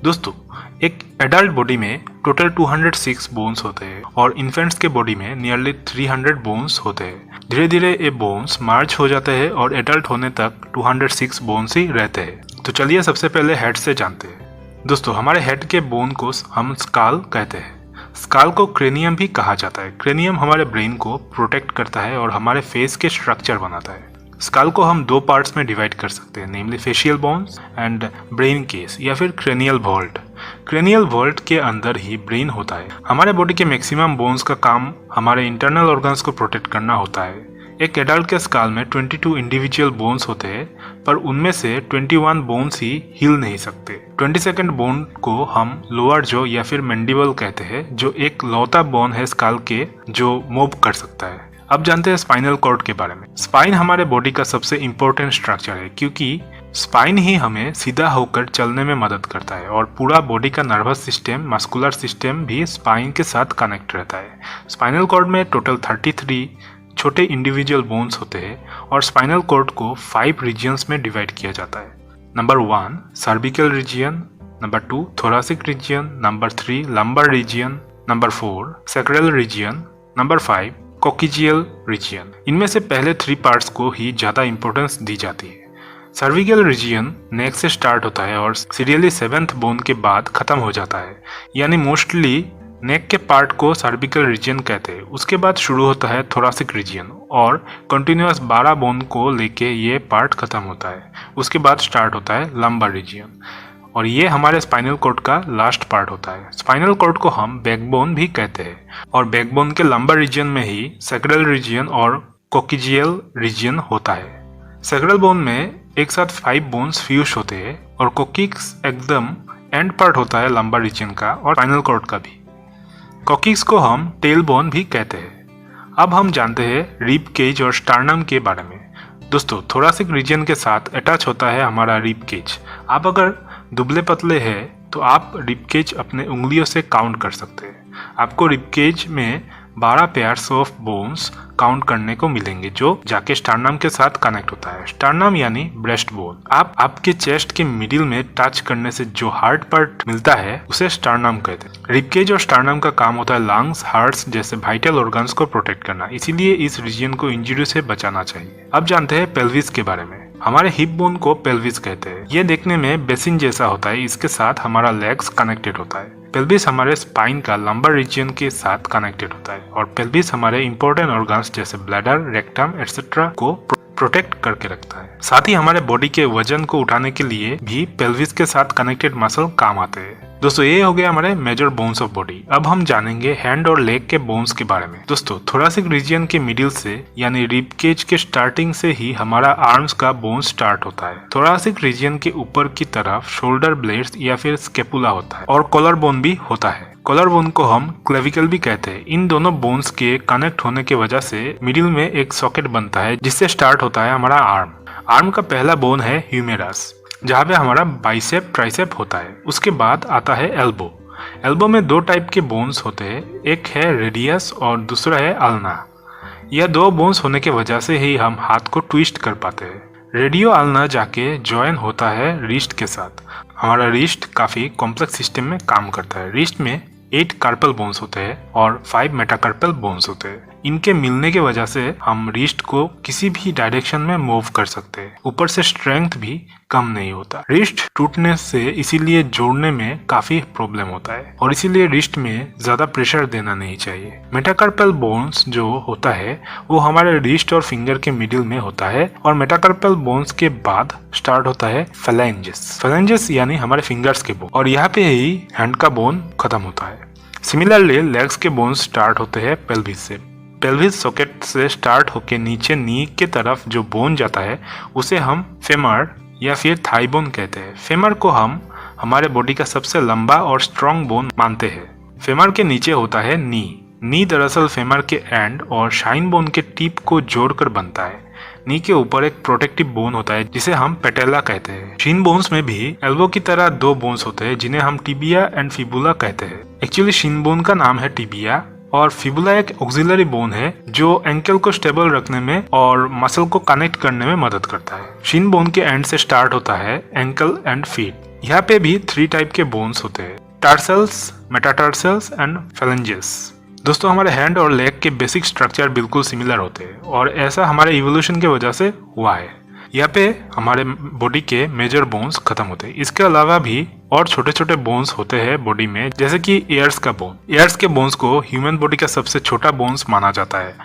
दोस्तों, एक adult body में टोटल 206 बोन्स होते हैं और इन्फेंट्स के बॉडी में नियरली 300 बोन्स होते हैं। धीरे धीरे ये बोन्स मार्च हो जाते हैं और एडल्ट होने तक 206 बोन्स ही रहते हैं। तो चलिए सबसे पहले हेड से जानते हैं। दोस्तों, हमारे हेड के बोन को हम स्काल कहते हैं। स्काल को क्रेनियम भी कहा जाता है। क्रेनियम हमारे ब्रेन को प्रोटेक्ट करता है और हमारे फेस के स्ट्रक्चर बनाता है। स्काल को हम दो पार्ट्स में डिवाइड कर सकते हैं, namely facial bones and brain case या फिर क्रेनियल वॉल्ट। क्रेनियल वॉल्ट के अंदर ही ब्रेन होता है। हमारे बॉडी के मैक्सिमम बोन्स का काम हमारे इंटरनल ऑर्गन्स को प्रोटेक्ट करना होता है। एक एडल्ट के स्काल में 22 इंडिविजुअल बोन्स होते हैं, पर उनमें से 21 बोन्स ही हिल नहीं सकते। 22nd बोन को हम लोअर जॉ या फिर मैंडिबल कहते हैं, जो एक लौता बोन है स्काल के जो मूव कर सकता है। अब जानते हैं स्पाइनल कॉर्ड के बारे में। स्पाइन हमारे बॉडी का सबसे इम्पोर्टेंट स्ट्रक्चर है, क्योंकि स्पाइन ही हमें सीधा होकर चलने में मदद करता है और पूरा बॉडी का नर्वस सिस्टम, मस्कुलर सिस्टम भी स्पाइन के साथ कनेक्ट रहता है। स्पाइनल कॉर्ड में टोटल 33 छोटे इंडिविजुअल बोन्स होते हैं और स्पाइनल कॉर्ड को 5 रीजियंस में डिवाइड किया जाता है। Number 1 cervical region, number 2 thoracic region, number 3 lumbar region, number 4 sacral region, number 5 coccygeal region. इनमें से पहले 3 पार्ट्स को ही ज्यादा इंपॉर्टेंस दी जाती है। सर्विकल रीजियन नेक से स्टार्ट होता है और सीरियली 7th बोन के बाद खत्म हो जाता है, यानी मोस्टली नेक के पार्ट को सर्विकल रीजियन कहते हैं। उसके बाद शुरू होता है थोरासिक रीजियन और कंटिन्यूअस 12 बोन को लेके ये पार्ट खत्म होता है। उसके बाद स्टार्ट होता है लंबर रीजियन और ये हमारे स्पाइनल कॉर्ड का लास्ट पार्ट होता है। स्पाइनल कॉर्ड को हम बैकबोन भी कहते हैं और बैकबोन के लंबर रीजियन में ही सैक्रल रीजियन और कोक्सीजियल रीजियन होता है। सैक्रल बोन में एक साथ 5 बोन्स फ्यूज होते हैं और कोक्सीक्स एकदम एंड पार्ट होता है लंबर रीजियन का और स्पाइनल कॉर्ड का भी। कोक्सीक्स को हम टेल बोन भी कहते हैं। अब हम जानते हैं रिब केज और स्टार्नम के बारे में। दोस्तों, थोरासिक रीजियन के साथ अटैच होता है हमारा रिब केज। आप अगर दुबले पतले हैं तो आप रिब केज अपने उंगलियों से काउंट कर सकते हैं। आपको रिब केज में 12 पेयर्स ऑफ बोन्स काउंट करने को मिलेंगे, जो जाके स्टार्नम के साथ कनेक्ट होता है। स्टार्नम यानी ब्रेस्ट बोन। आप आपके चेस्ट के मिडिल में टच करने से जो हार्ड पार्ट मिलता है उसे स्टार्नम कहते हैं। रिब केज और स्टार्नम का काम होता है लंग्स, हार्ट्स जैसे वाइटल ऑर्गन्स को प्रोटेक्ट करना, इसीलिए इस रीजन को इंजरी से बचाना चाहिए। अब जानते हैं पेल्विस के बारे में। हमारे हिप बोन को पेल्विस कहते हैं। ये देखने में बेसिन जैसा होता है, इसके साथ हमारा लेग्स कनेक्टेड होता है। पेल्विस हमारे स्पाइन का लंबर रीजन के साथ कनेक्टेड होता है और पेल्विस हमारे इंपॉर्टेंट ऑर्गन्स जैसे ब्लैडर, रेक्टम एटसेट्रा को प्रोटेक्ट करके रखता है। साथ ही हमारे बॉडी के वजन को उठाने के लिए भी पेल्विस के साथ कनेक्टेड मसल काम आते हैं। दोस्तों, ये हो गया हमारे मेजर बोन्स ऑफ बॉडी। अब हम जानेंगे हैंड और लेग के बोन्स के बारे में। दोस्तों, थोरासिक रीजन के मिडिल से यानी रिब केज के स्टार्टिंग से ही हमारा आर्म्स का बोन स्टार्ट होता है। थोरासिक रीजन के ऊपर की तरफ शोल्डर ब्लेड्स या फिर स्केपुला होता है और कॉलर बोन भी होता है। कॉलर बोन को हम क्लेविकल भी कहते हैं। इन दोनों बोन्स के कनेक्ट होने की वजह से मिडिल में एक सॉकेट बनता है जिससे स्टार्ट होता है हमारा आर्म। आर्म का पहला बोन है ह्यूमेरस, जहाँ पे हमारा बाइसेप ट्राइसेप होता है। उसके बाद आता है एल्बो। एल्बो में 2 टाइप के बोन्स होते हैं, एक है रेडियस और दूसरा है अल्ना। यह 2 बोन्स होने की वजह से ही हम हाथ को ट्विस्ट कर पाते हैं। रेडियो अल्ना जाके ज्वाइन होता है रिस्ट के साथ। हमारा रिस्ट काफी कॉम्प्लेक्स सिस्टम में काम करता है। रिस्ट में 8 कार्पल बोन्स होते हैं और 5 मेटाकार्पल बोन्स होते हैं। इनके मिलने की वजह से हम रिस्ट को किसी भी डायरेक्शन में मूव कर सकते हैं। ऊपर से स्ट्रेंथ भी कम नहीं होता। रिस्ट टूटने से इसीलिए जोड़ने में काफी प्रॉब्लम होता है और इसीलिए रिस्ट में ज्यादा प्रेशर देना नहीं चाहिए। मेटाकार्पल बोन्स जो होता है वो हमारे रिस्ट और फिंगर के मिडिल में होता है और मेटाकार्पल बोन्स के बाद स्टार्ट होता है फेलेंजेस। फेलेंजेस यानी हमारे फिंगर्स के बोन और यहाँ पे ही हैंड का बोन खत्म होता है। सिमिलरली लेग्स के बोन्स स्टार्ट होते हैं पेल्विस से। पेल्विस सॉकेट से स्टार्ट होके नीचे नी के तरफ जो बोन जाता है उसे हम फेमर या फिर थाई बोन कहते हैं। फेमर को हम हमारे बॉडी का सबसे लंबा और स्ट्रॉन्ग बोन मानते हैं। फेमर के नीचे होता है नी। नी दरअसल फेमर के एंड और शाइन बोन के टिप को जोड़कर बनता है। नी के ऊपर एक प्रोटेक्टिव बोन होता है जिसे हम पेटेला कहते हैं। शिन बोन्स में भी एल्बो की तरह 2 बोन्स होते हैं जिन्हें हम टिबिया एंड फिबुला कहते हैं। एक्चुअली शिन बोन का नाम है टिबिया और फिबुला एक ऑक्सिलरी बोन है जो एंकल को स्टेबल रखने में और मसल को कनेक्ट करने में मदद करता है। शिन बोन के एंड से स्टार्ट होता है एंकल एंड फीट। यहाँ पे भी 3 टाइप के बोन्स होते हैं, टार्सल्स, मेटाटार्सल्स एंड फेलेंजेस। दोस्तों हमारे हैंड और लेग के बेसिक स्ट्रक्चर बिल्कुल सिमिलर होते हैं और ऐसा हमारे इवोल्यूशन की वजह से हुआ है। यहाँ पे हमारे बॉडी के मेजर बोन्स खत्म होते हैं। इसके अलावा भी और छोटे छोटे बोन्स होते हैं बॉडी में, जैसे कि एयर्स का बोन। एयर्स के बोन्स को ह्यूमन बॉडी का सबसे छोटा बोन्स माना जाता है।